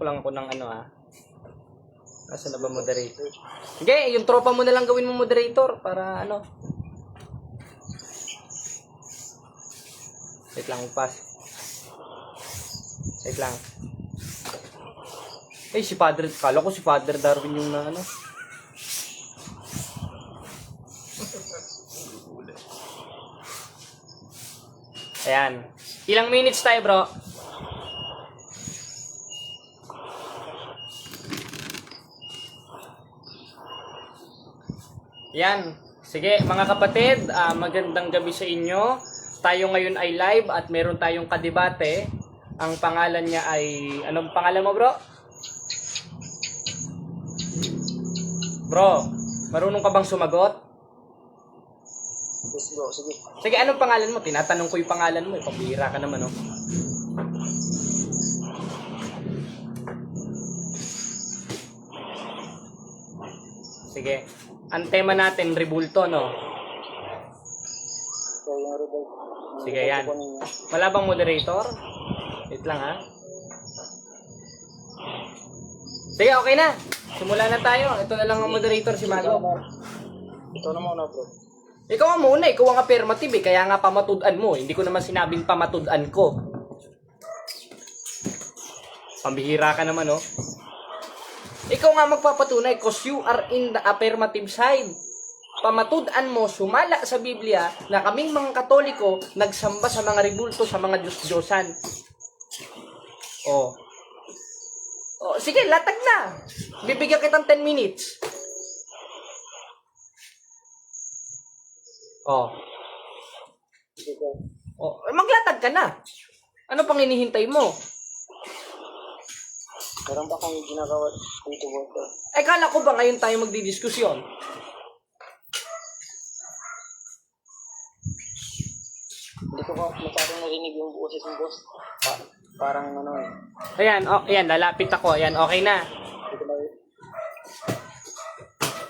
Pasok lang ako ng ano Nasaan na ba moderator? Sige, yung tropa mo na lang gawin mo moderator para ano. Wait lang, pass. Wait lang. Eh, si Father, kala ko si Father Darwin yung na ano. Ayan. Ilang minutes tayo, bro? Yan. Sige, mga kapatid, magandang gabi sa inyo. Tayo ngayon ay live at meron tayong kadebate. Ang pangalan niya ay... Anong pangalan mo, bro? Bro, marunong ka bang sumagot? Yes, bro. Sige. Sige, anong pangalan mo? Tinatanong ko yung pangalan mo. Pambihira ka naman, oh. Sige. Ang tema natin, rebulto, no? So, yung rebel. Sige, yan. Wala bang moderator? Wait lang, ha? Sige, okay na. Simula na tayo. Ito na lang ang moderator, si Mago. Ito na muna, bro. Ikaw ang muna. Ikaw ang affirmative, eh. Kaya nga pamatudan mo. Hindi ko naman sinabing pamatudan ko. Pambihira ka naman, oh. Ikaw nga magpapatunay because you are in the affirmative side. Pamatudan mo, sumala sa Biblia na kaming mga Katoliko nagsamba sa mga rebulto, sa mga Diyos-Diyosan. Oh. Oh, sige, latag na. Bibigyan kitang 10 minutes. Oh. Sige. Oh, maglatag ka na. Ano pang hinihintay mo? Meron ba kang ginagawa dito, bro? Eh, kala ko ba ngayon tayo magdidiskusyon? Hindi ko pa masyadong narinig yung boses ng boss. Parang ano eh. Ayan, ayan, lalapit ako. Ayan, okay na. Hindi ko na...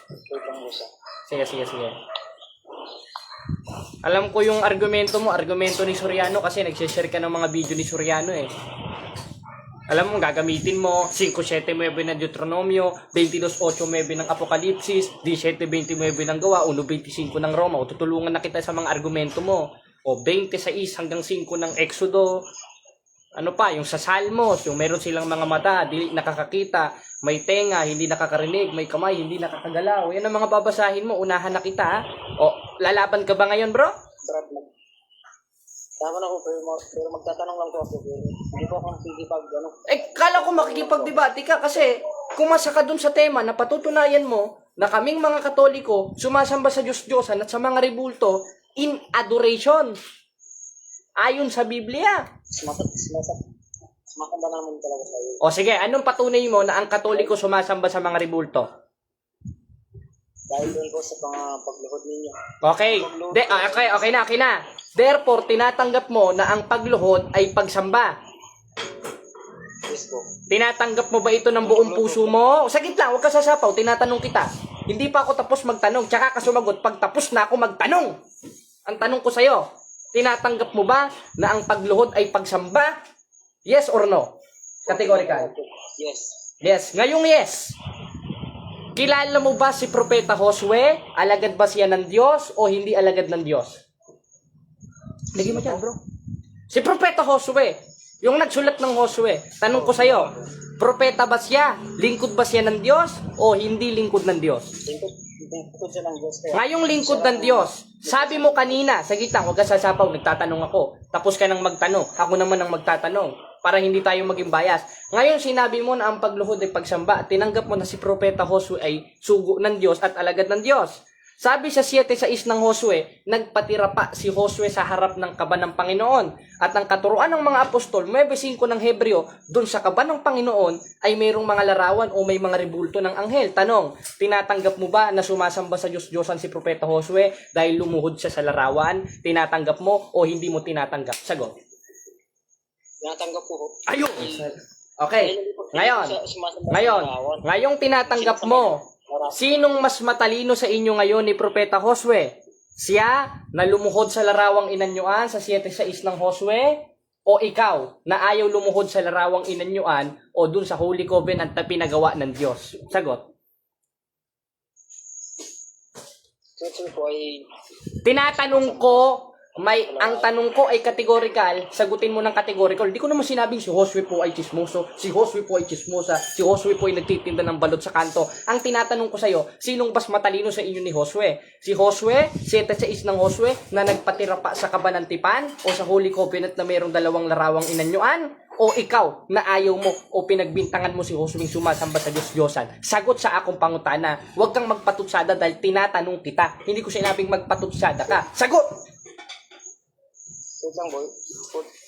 Wait lang, boss. Sige. Alam ko yung argumento ni Soriano kasi nagsishare ka ng mga video ni Soriano eh. Alam mo, gagamitin mo 5:7:9 ng Deuteronomio, 22:8:9 ng Apokalipsis, 17:29 ng Gawa, 1:25 ng Roma. O tutulungan na kita sa mga argumento mo. O 26 hanggang 5 ng Exodo. Ano pa, yung sa Salmos, yung meron silang mga mata, di nakakakita, may tenga, hindi nakakarinig, may kamay, hindi nakakagalaw. Yan ang mga babasahin mo, unahan na kita, ha? O, lalaban ka ba ngayon, bro? Brad lang. Tama na ako, pero magtatanong lang ko ako. Hindi ko akong pigipag, ano. Eh, kala ko makikipagdebate ka kasi kumasa ka dun sa tema na patutunayan mo na kaming mga Katoliko sumasamba sa Diyos-Diyosan at sa mga rebulto in adoration. Ayon sa Biblia. Sumakamba naman talaga sa'yo. O sige, anong patunay mo na ang Katoliko sumasamba sa mga rebulto? Dahil doon ko sa mga pagluhod ninyo. Okay. Okay na. Therefore, tinatanggap mo na ang pagluhod ay pagsamba. Yes, po. Tinatanggap mo ba ito ng buong puso mo? Saglit lang, huwag ka sasapaw. Tinatanong kita. Hindi pa ako tapos magtanong. Tsaka ka sumagot pag tapos na ako magtanong. Ang tanong ko sa'yo, tinatanggap mo ba na ang pagluhod ay pagsamba? Yes or no? Categorical. Yes. Yes. Ngayong yes. Kilala mo ba si Propeta Josue? Alagad ba siya ng Diyos o hindi alagad ng Diyos? Lagi mo dyan, bro. Si Propeta Josue, yung nagsulat ng Josue, tanong ko sa'yo, propeta ba siya? Lingkod ba siya ng Diyos o hindi lingkod ng Diyos? Lingkod siya ng Diyos. Ngayong lingkod ng Diyos, sabi mo kanina, saglit lang, huwag ka sasapaw, nagtatanong ako. Tapos ka nang magtanong, ako naman ang magtatanong. Para hindi tayo maging bias. Ngayon sinabi mo na ang pagluhod ay pagsamba at tinanggap mo na si Propeta Josue ay sugo ng Diyos at alagad ng Diyos. Sabi sa 7:6 ng Josue, nagpatira pa si Josue sa harap ng kaba ng Panginoon. At ang katuruan ng mga apostol, 9:5 ng Hebreo, dun sa kaba ng Panginoon ay mayroong mga larawan o may mga rebulto ng anghel. Tanong, tinatanggap mo ba na sumasamba sa Diyos-Diyosan si Propeta Josue dahil lumuhod siya sa larawan? Tinatanggap mo o hindi mo tinatanggap? Sagot. Tinatanggap ko. Ayun! Okay, ngayong tinatanggap mo, sinong mas matalino sa inyo ngayon ni Propeta Josue? Siya na lumuhod sa larawang inanyuan sa 7:6 ng Josue? O ikaw, na ayaw lumuhod sa larawang inanyuan o dun sa Holy Covenant na pinagawa ng Diyos? Sagot. Sir po ay Tinatanong ko, ang tanong ko ay categorical, sagutin mo ng categorical. Hindi ko naman sinabing si Josue po ay chismoso, si Josue po ay chismosa, si Josue po ay nagtitinda ng balot sa kanto. Ang tinatanong ko sa'yo, sinong mas matalino sa inyo ni Josue? Si Josue, 7:6 ng Josue, na nagpatira pa sa Kabanantipan o sa Holy Covenant na mayroong dalawang larawang inanyuan? O ikaw, na ayaw mo o pinagbintangan mo si Josue sumasamba sa Diyos-Diyosan? Sagot sa akong pangutana. Huwag kang magpatutsada dahil tinatanong kita. Hindi ko sinabing magpatutsada ka. Sagot! wait lang boy.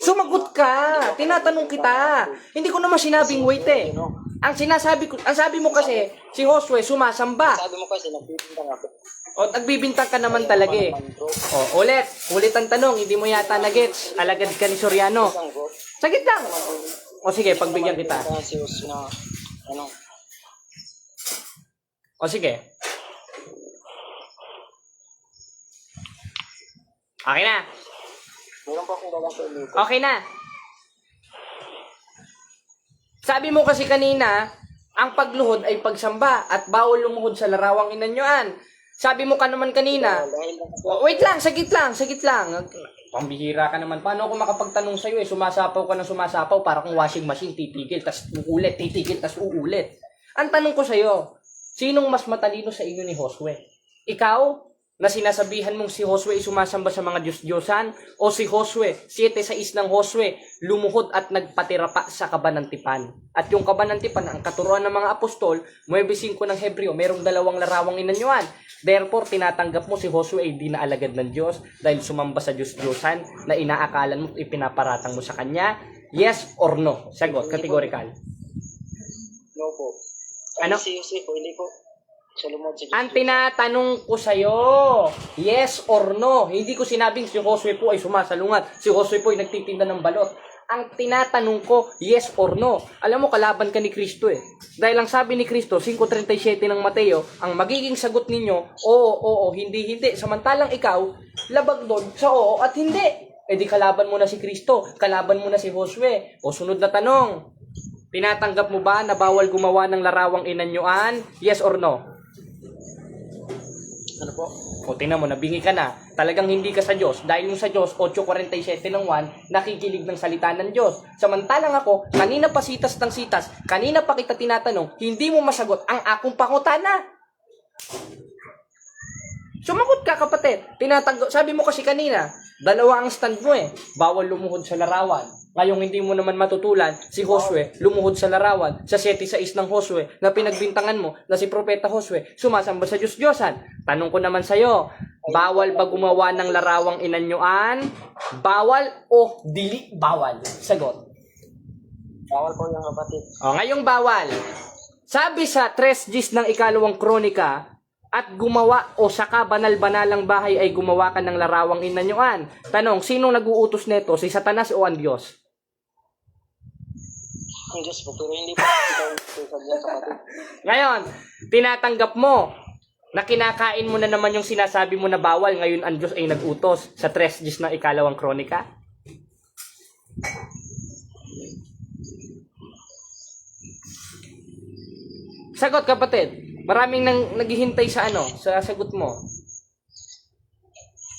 Sumagot ka. Tinatanong kita. Hindi ko naman sinabing wait eh. Ang sabi mo kasi, si Josue sumasamba. Sabi mo kasi nagbibintang ako. O, nagbibintang ka naman talaga eh. O, ulit ang tanong, hindi mo yata na-gets. Alagad ka ni Soriano. Isang bro. Sagit lang. O sige, pagbigyan kita. Si Jose na ano. O sige. Okay na. Meron pa akong dalang sa ilito. Okay na. Sabi mo kasi kanina, ang pagluhod ay pagsamba at bawal lumuhod sa larawang inanyuan. Sabi mo ka naman kanina, Dahil wait lang, sagit lang. Pambihira ka naman. Paano ako makapagtanong sa'yo eh? Sumasapaw ka ng sumasapaw para kung washing machine, titigil, tas uulit, titigil, tas uulit. Ang tanong ko sa'yo, sinong mas matalino sa inyo ni Josue? Ikaw, na sinasabihan mong si Josue ay sumasamba sa mga Diyos-Diyosan? O si Josue, 7:6 ng Josue, lumuhod at nagpatira pa sa Kabanantipan? At yung Kabanantipan, ang katuruan ng mga apostol, 9:5 ng Hebreo, merong dalawang larawang inanyuan. Therefore, tinatanggap mo si Josue ay di na alagad ng Diyos dahil sumamba sa Diyos-Diyosan na inaakalan mo at ipinaparatang mo sa Kanya? Yes or no? Sagot, categorical. no po. Ano? Si Jose po, hindi po. Siya lumod si Ang tinatanong ko sa'yo, yes or no? Hindi ko sinabing si Josue po ay sumasalungat, si Josue po ay nagtitinda ng balot. Ang tinatanong ko, yes or no? Alam mo, kalaban ka ni Kristo eh. Dahil ang sabi ni Kristo, 5:37 ng Mateo, ang magiging sagot ninyo, oo, hindi. Samantalang ikaw, labag doon sa oo at hindi. E di kalaban mo na si Kristo, kalaban mo na si Josue. O sunod na tanong, tinatanggap mo ba na bawal gumawa ng larawang inanyuan? Yes or no? Ano po? O tingnan mo, nabingi ka na. Talagang hindi ka sa Diyos. Dahil yung sa Diyos, 8:47 ng 1, nakikinig ng salita ng Diyos. Samantalang ako, kanina pa sitas ng sitas, kanina pa kita tinatanong, hindi mo masagot ang akong pangutana. Sumagot ka, kapatid. Sabi mo kasi kanina, dalawa ang stand mo eh. Bawal lumuhod sa larawan. Ngayong hindi mo naman matutulan, si Josue lumuhod sa larawan. Sa 7:6 ng Josue na pinagbintangan mo na si Propeta Josue sumasamba sa Diyos-Diyosan. Tanong ko naman sa'yo, bawal ba gumawa ng larawang inanyuan? Bawal o dili bawal? Sagot. Bawal po yung kapatid. O, ngayong bawal. Sabi sa 3:10 ng 2 Kronika, at gumawa o saka banal-banalang bahay ay gumawa ka ng larawang inanyuan. Tanong, sinong nag-uutos nito? Si Satanas o ang Diyos? Ang Diyos po, pero hindi po ikaw sa kapatid. Ngayon, tinatanggap mo na kinakain mo na naman yung sinasabi mo na bawal, ngayon ang Diyos ay nag-utos sa 3:10 ng 2 Kronika? Sagot, kapatid. Maraming naghihintay sa sa sagot mo.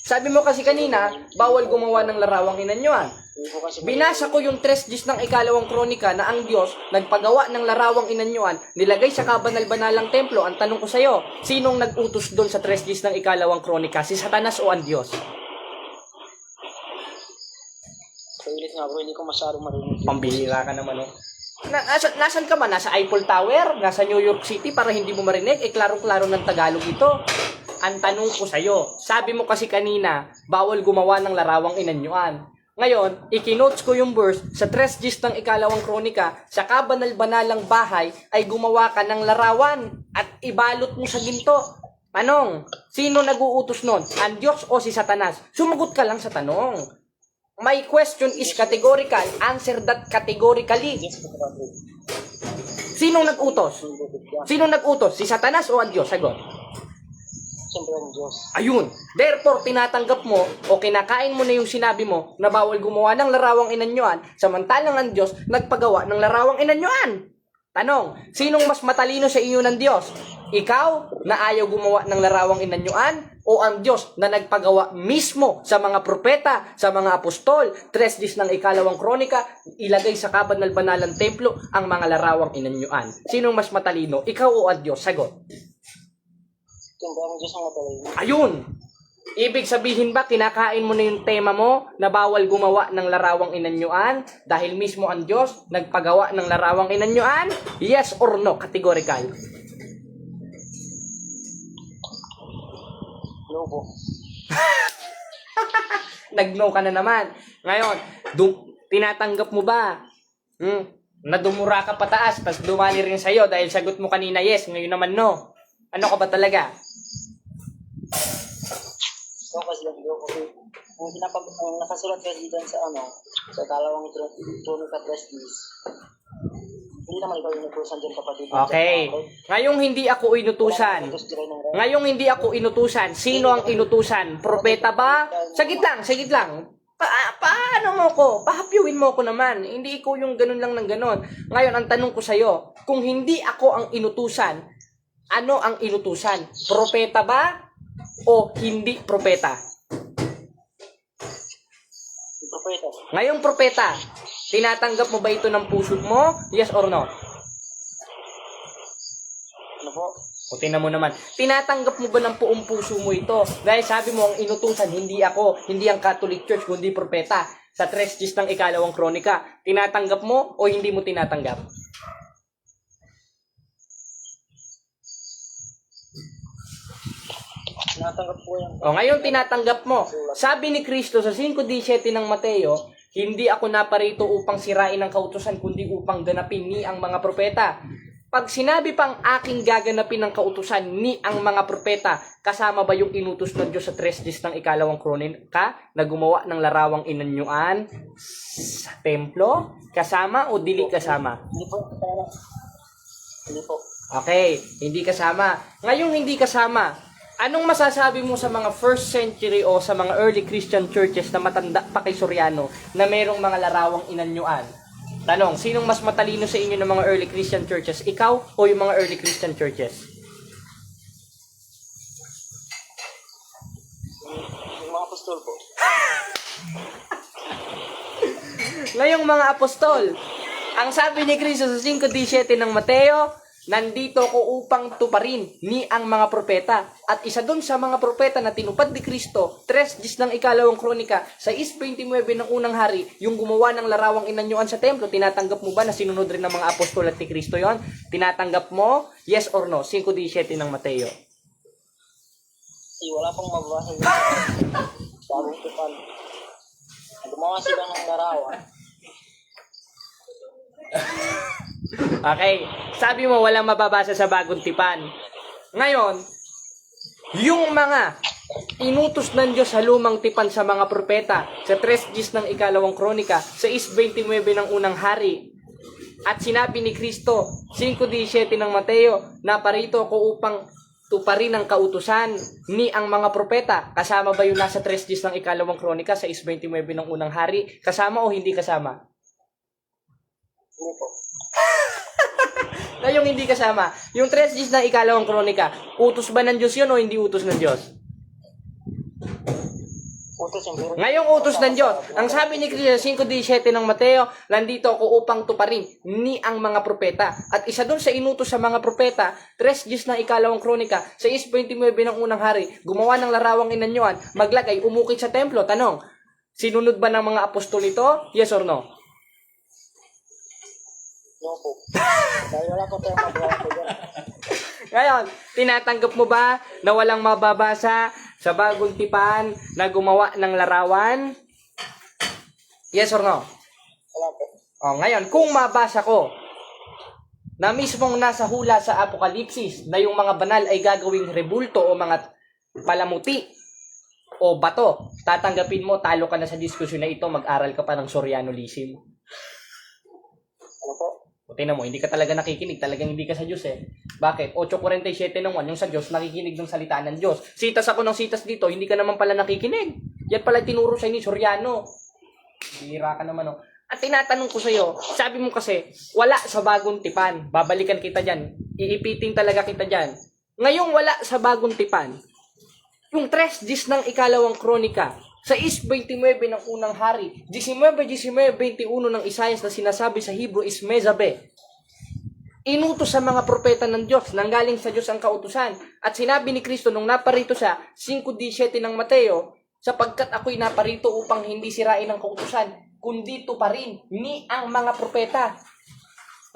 Sabi mo kasi kanina, bawal gumawa ng larawang inanyuan. Hindi po kasi Binasa ko yung 3:10 ng 2 Kronika na ang Diyos nagpagawa ng larawang inanyuan, nilagay sa kabanal-banalang templo. Ang tanong ko sa'yo, sinong nag-utos doon sa 3:10 ng 2 Kronika? Si Satanas o ang Diyos? Paulit nga bro, hindi ko masyadong marinig. Pambihira ka naman, oh. Nasaan ka ba? Nasa Eiffel Tower? Nasa New York City para hindi mo marinig? Klaro-klaro ng Tagalog ito. Ang tanong ko sa'yo, sabi mo kasi kanina, bawal gumawa ng larawang inanyuan. Ngayon, ikinotes ko yung verse sa 3:10 ng 2 Kronika, sa kabanal-banalang bahay ay gumawa ka ng larawan at ibalot mo sa ginto. Tanong, sino nag-uutos nun? Ang Diyos o si Satanas? Sumagot ka lang sa tanong. My question is categorical. Answer that categorically. Yes po kapatid. Sinong nag-utos? Sinong nag-utos? Si Satanas o ang Diyos? Sagot. siyempre ang Diyos. Ayun. Therefore, tinatanggap mo o kinakain mo na yung sinabi mo na bawal gumawa ng larawang inanyuan, samantalang ang Diyos nagpagawa ng larawang inanyuan. Tanong, sinong mas matalino sa iyo ng Diyos? Ikaw na ayaw gumawa ng larawang inanyuan o ang Diyos na nagpagawa mismo sa mga propeta, sa mga apostol, 3 ng ikalawang kronika, ilagay sa kabanal-banalang templo ang mga larawang inanyuan? Sinong mas matalino? Ikaw o ang Diyos? Sagot. Siyempre ang Diyos ang matalino. Ayun! Ibig sabihin ba, kinakain mo na yung tema mo na bawal gumawa ng larawang inanyuan dahil mismo ang Diyos nagpagawa ng larawang inanyuan? Yes or no? Categorical. No po. Nag-no ka na naman. Ngayon, tinatanggap mo ba? Na dumura ka pataas, tapos dumali rin sa'yo dahil sagot mo kanina yes, ngayon naman no. Ano ka ba talaga? So kasi lang bro, kasi ang nakasulat kasi dyan sa sa kalawang kronika 3, hindi naman ikaw yung nagpusan dyan kapatid. Okay. Ngayong hindi ako inutusan. Ngayong hindi ako inutusan, sino ang inutusan? Propeta ba? Sagit lang. Paano mo ko? Pahapiwin mo ko naman. Hindi ikaw yung ganun lang ng ganun. Ngayon, ang tanong ko sa'yo, kung hindi ako ang inutusan, ano ang inutusan? Propeta ba? O hindi propeta? Propeta. Ngayong propeta, tinatanggap mo ba ito ng puso mo? Yes or no? Ano po? O tingnan mo naman, tinatanggap mo ba ng buong puso mo ito? Dahil sabi mo, ang inutusan, hindi ako, hindi ang Catholic Church, kundi propeta. Sa 3 ng ikalawang kronika, tinatanggap mo o hindi mo tinatanggap? Tinatanggap po yan. O ngayon tinatanggap mo. Sabi ni Kristo sa 5:17 ng Mateo, hindi ako naparito upang sirain ang kautusan, kundi upang ganapin ni ang mga propeta. Pag sinabi pang aking gaganapin ng kautusan ni ang mga propeta, kasama ba yung inutos ng Diyos sa 3 ng ikalawang kronika na gumawa ng larawang inanyuan sa templo? Kasama o dili kasama? Hindi po. Hindi po. Okay, hindi kasama. Ngayong hindi kasama, anong masasabi mo sa mga 1st century o sa mga early Christian churches na matanda pa kay Soriano na merong mga larawang inanyuan? Tanong, sinong mas matalino sa inyo ng mga early Christian churches? Ikaw o yung mga early Christian churches? Yung mga apostol po. Ngayong mga apostol, ang sabi ni Kristo sa 5:17 ng Mateo, nandito ko upang tuparin ni ang mga propeta. At isa dun sa mga propeta na tinupad ni Kristo, 3 ng ikalawang kronika, sa 6:29 ng unang hari, yung gumawa ng larawang inanyuan sa templo, tinatanggap mo ba na sinunod rin ng mga apostol at ni Kristo yon? Tinatanggap mo? Yes or no? 5:17 ng Mateo. Wala pong mababasa yun. Bagong tipan. Gumawa sila ng larawan. Okay, sabi mo walang mababasa sa bagong tipan. Ngayon, yung mga inutos ng Diyos sa lumang tipan sa mga propeta, sa 3 ng ikalawang kronika, sa 6:29 ng unang hari, at sinabi ni Kristo, 5:17 ng Mateo, na parito ako upang tuparin ang kautusan ni ang mga propeta. Kasama ba yung nasa 3 ng ikalawang kronika, sa 6:29 ng unang hari? Kasama o hindi kasama? Hindi po. Ngayong hindi kasama, yung 3 ng ikalawang kronika, utos ba ng Diyos yun o hindi utos ng Diyos? Utos yung biro. Ngayong utos ng Diyos, ang sabi ni Kristo 5:17 ng Mateo, nandito ako upang tuparin ni ang mga propeta. At isa dun sa inutos sa mga propeta, 3 ng ikalawang kronika, sa 6:29 ng unang hari, gumawa ng larawang inanyuan, maglagay, umukit sa templo. Tanong, sinunod ba ng mga apostol ito? Yes or no? No po. Dahil wala po tayong mababasa dyan. Ngayon, tinatanggap mo ba na walang mababasa sa bagong tipan na gumawa ng larawan? Yes or no? Wala po. O, ngayon, kung mabasa ko na mismong nasa hula sa Apokalipsis na yung mga banal ay gagawing rebulto o mga palamuti o bato, tatanggapin mo, talo ka na sa diskusyon na ito, mag-aral ka pa ng Sorianolism. Ano po? O, O tingnan mo, hindi ka talaga nakikinig, talagang hindi ka sa Diyos eh. Bakit? 8:47 ng 1, yung sa Diyos, nakikinig ng salita ng Diyos. Sitas ako ng sitas dito, hindi ka naman pala nakikinig. Yan pala tinuro sa ni Soriano. Bihira ka naman, oh. At tinatanong ko sa'yo, sabi mo kasi, wala sa bagong tipan. Babalikan kita dyan. Iipitin talaga kita dyan. Ngayong wala sa bagong tipan, yung 3:10 ng ikalawang kronika, sa 6:29 ng unang hari, 19:21 ng Isaias na sinasabi sa Hebrew is Mezabe. Inutos sa mga propeta ng Diyos, nanggaling sa Diyos ang kautusan. At sinabi ni Kristo nung naparito siya, 5:17 ng Mateo, sapagkat ako'y naparito upang hindi sirain ang kautusan, kundi tuparin ni ang mga propeta.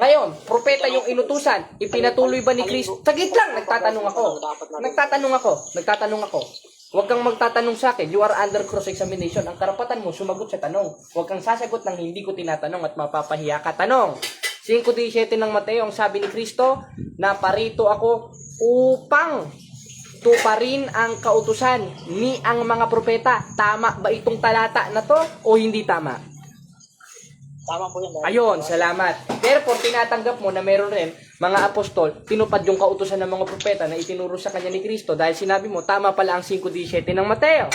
Ngayon, propeta yung inutusan, ipinatuloy ba ni Kristo? Saglit lang, nagtatanong ako. Huwag kang magtatanong sa akin, you are under cross-examination. Ang karapatan mo, sumagot sa tanong. Huwag kang sasagot ng hindi ko tinatanong at mapapahiya ka. Tanong, 5:17 ng Mateo, ang sabi ni Kristo, naparito ako upang tuparin ang kautusan ni ang mga propeta. Tama ba itong talata na to o hindi tama? Tama po yan. Ayun, salamat. Therefore, tinatanggap mo na meron rin mga apostol, tinupad yung kautusan ng mga propeta na itinuro sa kanya ni Kristo dahil sinabi mo, tama pala ang 5:17 ng Mateo.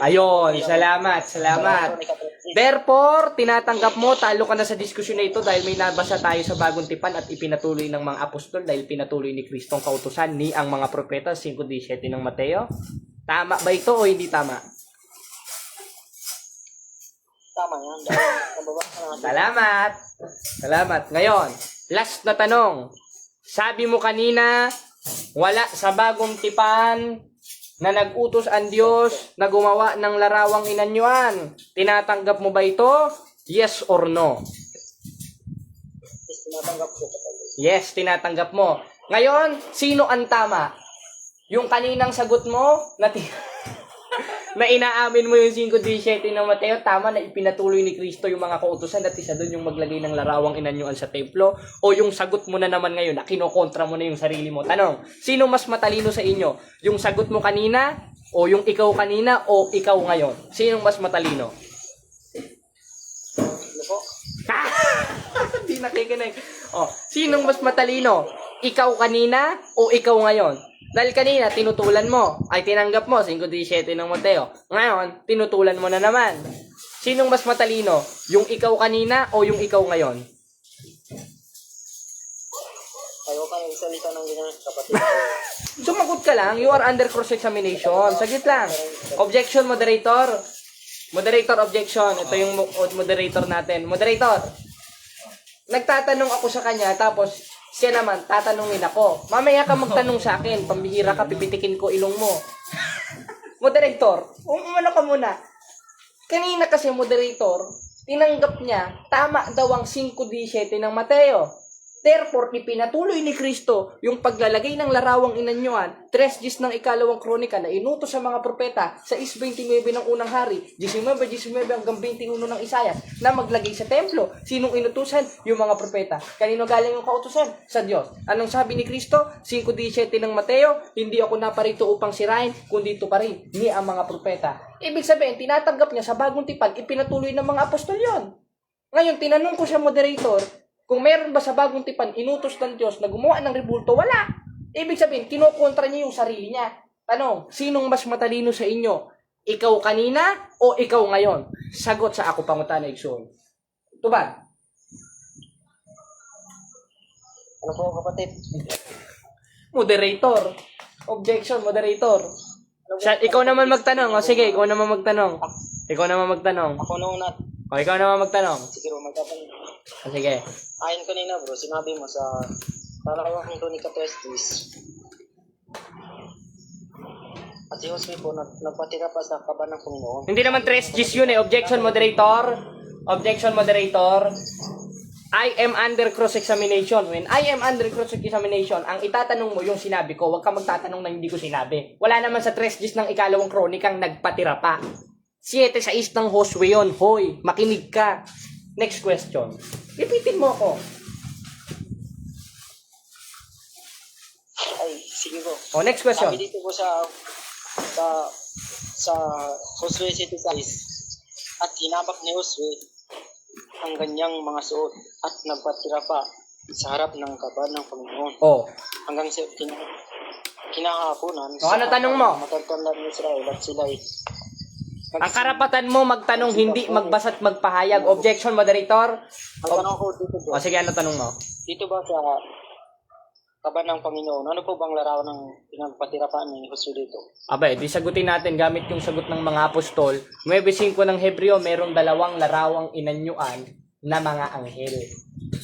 Ayun, salamat. Therefore, tinatanggap mo, talo ka na sa diskusyon na ito dahil may nabasa tayo sa bagong tipan at ipinatuloy ng mga apostol dahil pinatuloy ni Kristo ang kautusan ni ang mga propeta, 5:17 ng Mateo. Tama ba ito o hindi tama? Tama yan. Salamat. Ngayon, last na tanong. Sabi mo kanina, wala sa bagong tipan na nag-utos ang Diyos na gumawa ng larawang inanyuan. Tinatanggap mo ba ito? Yes or no? Tinatanggap ko. Yes, tinatanggap mo. Ngayon, sino ang tama? Yung kaninang sagot mo na inaamin mo yung 5:17 ng Mateo, tama na ipinatuloy ni Kristo yung mga kautusan at isa doon yung maglagay ng larawang inanyuan sa templo, o yung sagot mo na naman ngayon na kinokontra mo na yung sarili mo. Tanong, sino mas matalino sa inyo? Yung sagot mo kanina o yung ikaw kanina o ikaw ngayon? Sinong mas matalino? Ano po? Hindi nakikinig. Oh, sinong mas matalino? Ikaw kanina o ikaw ngayon? Dahil kanina, tinutulan mo. Ay, tinanggap mo, 5:17 ng Mateo. Ngayon, tinutulan mo na naman. Sinong mas matalino? Yung ikaw kanina o yung ikaw ngayon? Ayaw ka ng salita ng ganyan, kapatid. Sumagot ka lang. You are under cross-examination. Saglit lang. Objection, moderator. Moderator, objection. Ito yung moderator natin. Moderator, nagtatanong ako sa kanya, tapos siya naman, tatanungin ako. Mamaya ka magtanong sa akin. Pambihira ka, pipitikin ko ilong mo. Moderator, umano ka muna. Kanina kasi moderator, tinanggap niya, tama daw ang 5:17 ng Mateo. Therefore, ipinatuloy ni Kristo yung paglalagay ng larawang inanyuan, 3:10 ng ikalawang kronika na inutos sa mga propeta sa 6:29 ng unang hari, 19:19 hanggang 21 ng Isaias na maglagay sa templo. Sinong inutusan? Yung mga propeta. Kanino galing yung kautusan? Sa Diyos. Anong sabi ni Kristo? 5:17 ng Mateo, hindi ako naparito upang sirain, kundi tuparin ni ang mga propeta. Ibig sabihin, tinatanggap niya sa bagong tipan, ipinatuloy ng mga apostol yon. Ngayon, tinanong ko siya, moderator, kung meron ba sa bagong tipan inutos ng Diyos na gumawa ng rebulto, wala. Ibig sabihin, kinokontra niya yung sarili niya. Tanong, sinong mas matalino sa inyo? Ikaw kanina o ikaw ngayon? Sagot sa ako pangutana igsoon. Tuban. Ano po, kapatid? Moderator. Objection, moderator. Ikaw naman magtanong. O sige, ikaw naman magtanong. Ako noon na. O ikaw naman magtanong. Sige, magtatanong. O sige. Ayon kanina bro, sinabi mo sa Talawang Kronika 3:10. At si Josue po nagpatira pa sa kaban ng Panginoon. Hindi naman 3:10 yun eh. Objection, moderator. I am under cross-examination. When I am under cross-examination, ang itatanong mo yung sinabi ko. Huwag ka magtatanong na hindi ko sinabi. Wala naman sa 3:10 ng ikalawang kronikang nagpatira pa. 7:6 ng Josue yun. Hoy, makinig ka. Next question. Repeatin mo ako. Ay, sige po. Oh, next question. Sabi dito po sa Josue 7:6, at hinabak ni Josue ang ganyang mga suot at nagpatira pa sa harap ng kaban ng Panginoon. Oh. Hanggang sa kinahaponan O, ano tanong mo? matatanda ng Israel at sila ay Ang karapatan mo magtanong, hindi magbasa't magpahayag. Objection, moderator. Ang tanong ko dito po, O sige, ano tanong mo? dito ba sa kaban ng Panginoon, ano po bang larawan ng pinagpatirapaan ni Jose dito? Abay, di sagutin natin gamit yung sagot ng mga apostol. 9:5 ng Hebreo, merong dalawang larawang inanyuan na mga anghel.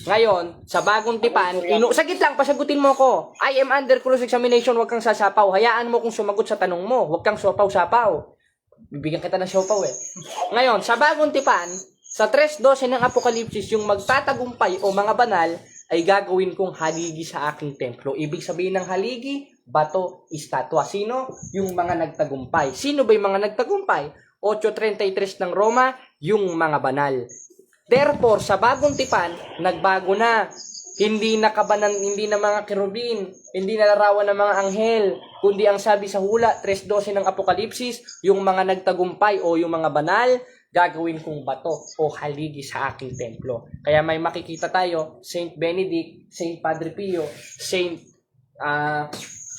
Ngayon, sa bagong tipan, sagit lang, pasagutin mo ko. I am under cross-examination, wag kang sasapaw. Hayaan mo kung sumagot sa tanong mo, wag kang sapaw-sapaw. Bibigyan kita ng sapaw eh. Ngayon, sa bagong tipan, sa 3:12 ng Apokalipsis, yung magtatagumpay o mga banal, ay gagawin kong haligi sa aking templo. Ibig sabihin ng haligi, bato, estatwa. Sino? Yung mga nagtagumpay. Sino ba yung mga nagtagumpay? 8:33 ng Roma, yung mga banal. Therefore, sa bagong tipan, nagbago na. Hindi na kabanan, hindi na mga kerubin, hindi na larawan ng mga anghel, kundi ang sabi sa hula, 3:12 ng Apokalipsis, yung mga nagtagumpay o yung mga banal, gagawin kong bato o haligi sa aking templo. Kaya may makikita tayo, Saint Benedict, Saint Padre Pio, Saint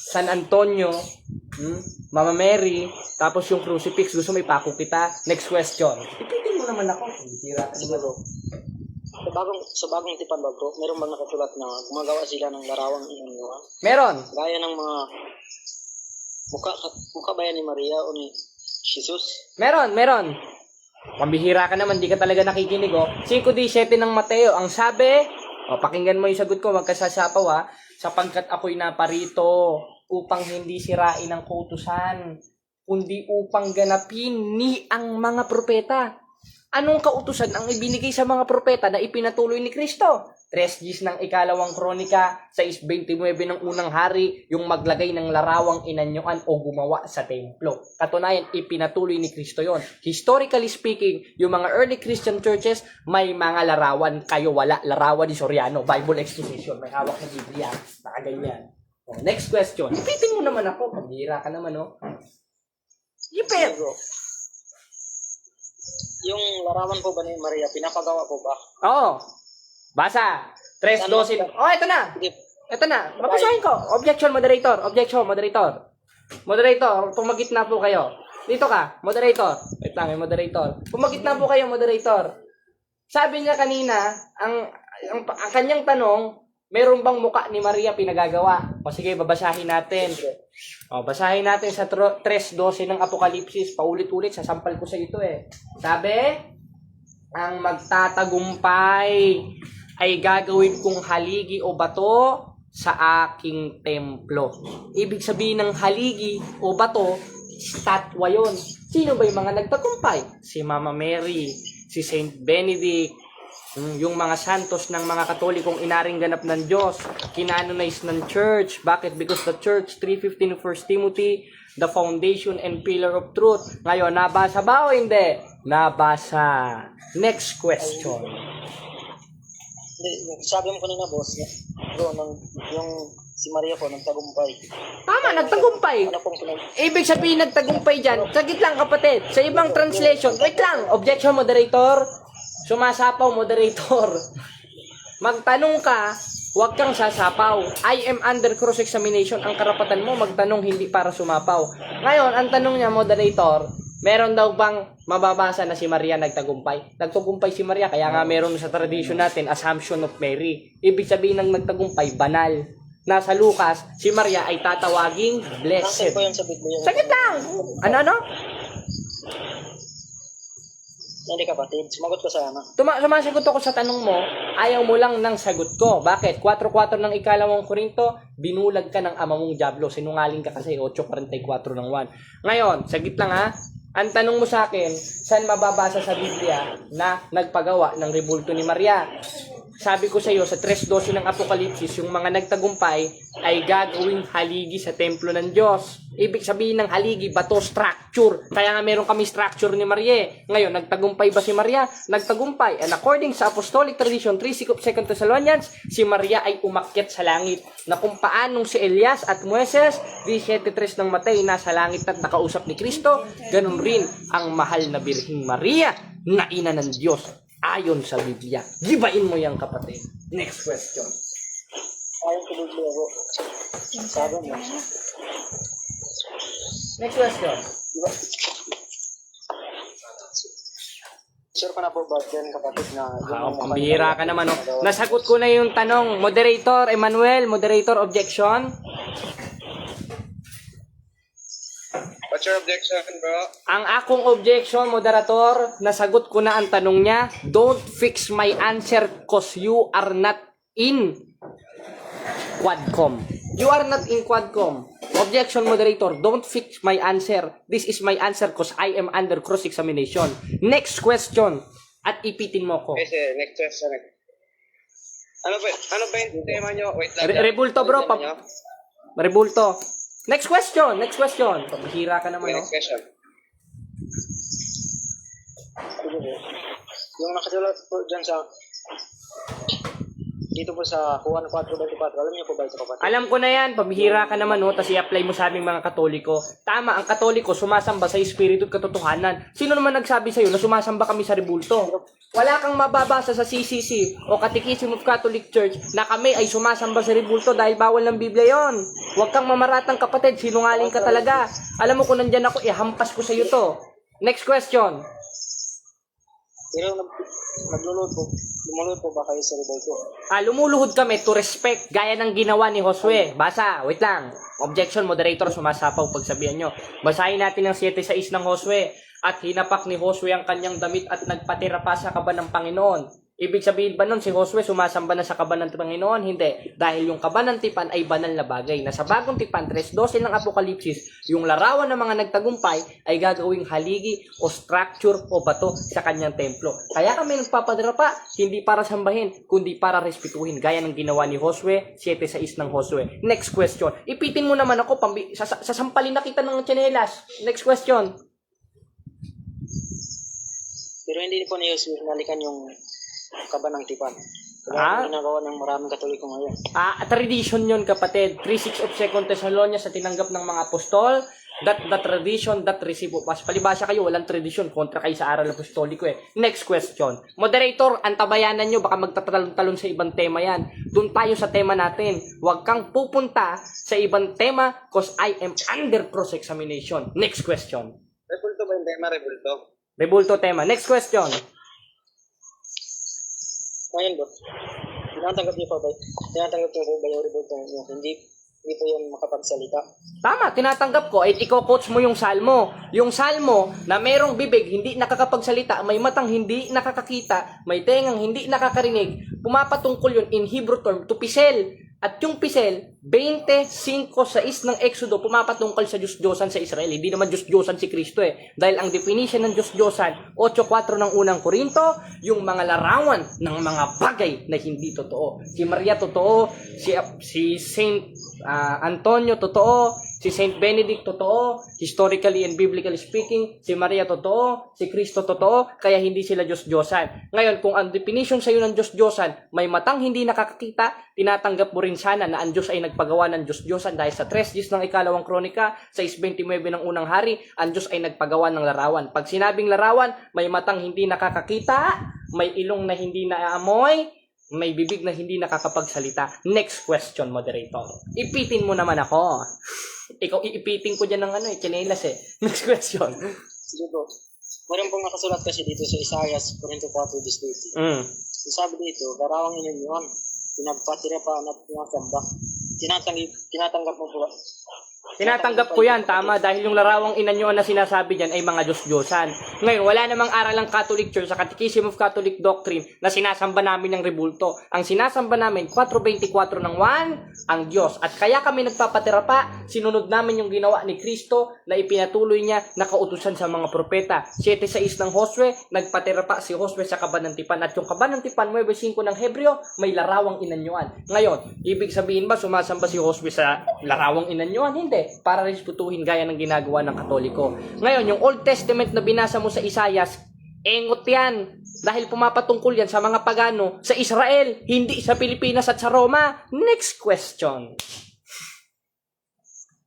San Antonio, Mama Mary, tapos yung crucifix. Gusto mo ipako kita? Next question. Ipitin mo naman ako. Hira ka naman. Sa bagong tipan ba bro, meron bang nakasulat na gumagawa sila ng larawang inanyuan? Meron. Gaya ng mga mukha ba yan ni Maria o ni Jesus? Meron. Pambihira ka naman, di ka talaga nakikinig, oh. 5:17 ng Mateo, ang sabi, pakinggan mo yung sagot ko, wag ka sasapaw, ha. Sapagkat ako'y naparito upang hindi sirain ang kautusan, kundi upang ganapin ni ang mga propeta. Anong kautusan ang ibinigay sa mga propeta na ipinatuloy ni Kristo? 3:10 ng ikalawang kronika, 6:29 ng unang hari, yung maglagay ng larawang inanyuan o gumawa sa templo. Katunayan, ipinatuloy ni Kristo yon. Historically speaking, yung mga early Christian churches, may mga larawan. Kayo wala. Larawan ni Soriano. Bible exposition. May hawak na Biblia. Nakaganyan. Next question. Ipitin mo naman ako. Pambira ka naman, oh. Ipit! Bro, yung larawan po ba ni Maria, pinapagawa po ba? Oo. Basa. 3:12. Oh, ito na. Hindi. Ito na. Babasahin ko. Objection, moderator. Objection, moderator. Moderator, pumagitna po kayo. Dito ka, moderator. Wait lang, may moderator. Pumagitna po kayo, moderator. Sabi niya kanina, ang kanyang tanong, meron bang muka ni Maria pinagagawa? O sige, babasahin natin. O, basahin natin sa 3:12 ng Apokalipsis. Paulit-ulit, sasampal ko sa ito eh. Sabi, ang magtatagumpay ay gagawin kong haligi o bato sa aking templo. Ibig sabihin ng haligi o bato, statwa yon. Sino ba yung mga nagtagumpay? Si Mama Mary, si Saint Benedict, yung mga santos ng mga Katolikong inaring ganap ng Diyos, kinanonize ng church. Bakit? Because the church, 3:15 of 1 Timothy, the foundation and pillar of truth. Ngayon, nabasa ba o hindi? Nabasa. Next question. Sabi mo kanina, boss, bro, yung si Maria po, nagtagumpay. Tama, nagtagumpay. Ano pong Ibig sabihin nagtagumpay dyan. Sagit lang kapatid. Sa ibang translation, wait lang. Objection, moderator. Sumasapaw, moderator. Magtanong ka, huwag kang sasapaw. I am under cross-examination. Ang karapatan mo, magtanong hindi para sumapaw. Ngayon, ang tanong niya, moderator, meron daw bang mababasa na si Maria nagtagumpay? Nagtagumpay si Maria, kaya nga meron sa tradition natin, Assumption of Mary. Ibig sabihin ng nagtagumpay, banal. Nasa Lucas, si Maria ay tatawaging blessed. po yan sa Biblia? Sagit lang! Ano? Hindi kapatid, sumagot ka sana. Sumasagot ako sa tanong mo, ayaw mo lang ng sagot ko. Bakit? 4:4 ng ikalawang Korinto, binulag ka ng ama mong diablo. Sinungaling ka kasi, 8:44 ng 1. Ngayon, sagit lang ha. Ang tanong mo sa akin, saan mababasa sa Biblia na nagpagawa ng rebulto ni Maria? Sabi ko sa iyo, sa 3:12 ng Apokalipsis, yung mga nagtagumpay ay gagawing haligi sa templo ng Diyos. Ibig sabihin ng haligi, bato, structure. Kaya nga meron kami structure ni Maria. Ngayon, nagtagumpay ba si Maria? Nagtagumpay. And according sa Apostolic Tradition 3:2 Thessalonians, si Maria ay umakyat sa langit. Na kung paanong si Elias at Moises, 17:3 ng Matay, nasa langit at nakausap ni Kristo, ganun rin ang mahal na Birheng Maria na ina ng Diyos ayon sa Biblia. Gibain mo yan, kapatid. Next question. Ayon sa Biblia po. Sabi mo. Next question. Diba? Sure ka na po ba yan, kapatid, na... Pambihira ka naman, oh. Nasagot ko na yung tanong. Moderator, Emmanuel, moderator, objection. What's your objection, bro? Ang akong objection, moderator, nasagot ko na ang tanong niya. Don't fix my answer cause you are not in Quadcom. You are not in Quadcom. Objection, moderator. Don't fix my answer. This is my answer cause I am under cross-examination. Next question. At ipitin mo ko. Kasi, next question. Ano ba yung tema nyo? Wait lang. Rebulto, bro. Tema nyo? Rebulto. Next question. Next question. Pabihira ka naman, Okay, no? next question. Sige po. Yung nakasulat po dyan sa... Dito po sa Juan 4:24. Alam niyo po ba ito, kapatid? Alam ko na yan, pabihira ka naman, no? Tapos i-apply mo sa aming mga Katoliko. Tama, ang Katoliko sumasamba sa Espiritu at katotohanan. Sino naman nagsabi sa'yo na sumasamba kami sa rebulto? Wala kang mababasa sa CCC o Catechism of Catholic Church na kami ay sumasamba sa rebulto dahil bawal ng Biblia yon. Huwag kang mamaratang, kapatid, sinungaling ka talaga. Alam mo kung nandyan ako, ihampas ko sa'yo to. Next question. Pero lumulod po ba kayo sa rebulto? Lumuluhod kami to respect gaya ng ginawa ni Josue. Basa, wait lang. Objection, moderator, sumasapaw pagsabihan nyo. Basahin natin ang 7:6 ng Josue. At hinapak ni Josue ang kanyang damit at nagpatira pa sa kaban ng Panginoon. Ibig sabihin ba nun si Josue sumasamba na sa kaban ng Panginoon? Hindi. Dahil yung kaban ng tipan ay banal na bagay. Na sa bagong tipan, 3:12 ng Apokalipsis, yung larawan ng mga nagtagumpay ay gagawing haligi o structure o bato sa kanyang templo. Kaya kami nagpapadara pa, hindi para sambahin, kundi para respetuhin. Gaya ng ginawa ni Josue, 7:6 ng Josue. Next question. Ipitin mo naman ako, sasampalin na kita ng tsinelas. Next question. Pero hindi po ni Jesus nalikan yung kaban ng tipan. Kaya ginagawa ng maraming Katoliko ngayon. Tradition yun, kapatid. 3:6 of 2 Thessalonians sa tinanggap ng mga apostol. That tradition, that receive of us. Palibasa kayo, walang tradition. Kontra kayo sa aral apostoliko eh. Next question. Moderator, antabayanan nyo. Baka magtatalon-talon sa ibang tema yan. Doon tayo sa tema natin. Huwag kang pupunta sa ibang tema cause I am under cross-examination. Next question. Rebulto ba yung tema? Rebulto? Rebulto tema. Next question. Ngayon ba? Tinatanggap niyo po ba yung rebulto niyo? Hindi po yan makapagsalita. Tama, tinatanggap ko. At iko-coach mo yung salmo. Yung salmo na merong bibig, hindi nakakapagsalita, may matang hindi nakakakita, may tengang hindi nakakarinig, pumapatungkol yun in Hebrew term to pisel. At yung pisel, 25:6 ng Exodo, pumapatungkol sa Diyos-Diyosan sa Israel. Hindi naman Diyos-Diyosan si Kristo eh. Dahil ang definition ng Diyos-Diyosan, 8:4 ng unang Korinto, yung mga larawan ng mga bagay na hindi totoo. Si Maria totoo, si Saint Antonio totoo, si Saint Benedict totoo, historically and biblically speaking, si Maria totoo, si Kristo totoo, kaya hindi sila Diyos-Diyosan. Ngayon, kung ang definition sa iyo ng Diyos-Diyosan, may matang hindi nakakakita, tinatanggap mo rin sana na ang Diyos ay nagpagawa ng Diyos-Diyosan dahil sa 3:10 ng ikalawang kronika, sa 6:29 ng unang hari, ang Diyos ay nagpagawa ng larawan. Pag sinabing larawan, may matang hindi nakakakita, may ilong na hindi naamoy, may bibig na hindi nakakapagsalita. Next question, moderator. Ipitin mo naman ako. Ikaw, iipitin ko dyan ng tsinelas eh. Next question. Sige po. Meron pong nakasulat kasi dito sa Isaiah 44:20. Sabi dito, larawang inyo yun. Pinagpatira pa at pinasamba. Tinatanggap mo po ba? Tinatanggap ko yan, tama, dahil yung larawang ina nyo na sinasabi dyan ay mga Diyos-Diyosan. Ngayon, wala namang aral ng Catholic Church sa Catechism of Catholic Doctrine na sinasamba namin ng rebulto. Ang sinasamba namin, 4:24 ng 1, ang Diyos. At kaya kami nagpapatira pa, sinunod namin yung ginawa ni Kristo na ipinatuloy niya na kautusan sa mga propeta. 7:6 ng Josue, nagpatira pa si Josue sa kaban ng tipan. At yung kaban ng tipan, 9:5 ng Hebreo, may larawang inanyuan. Ngayon, ibig sabihin ba sumasamba si Josue sa larawang inanyuan? Hindi. Para respetuhin gaya ng ginagawa ng Katoliko. Ngayon, yung Old Testament na binasa mo sa Isaias, engot yan. Dahil pumapatungkol yan sa mga pagano sa Israel, hindi sa Pilipinas at sa Roma. Next question.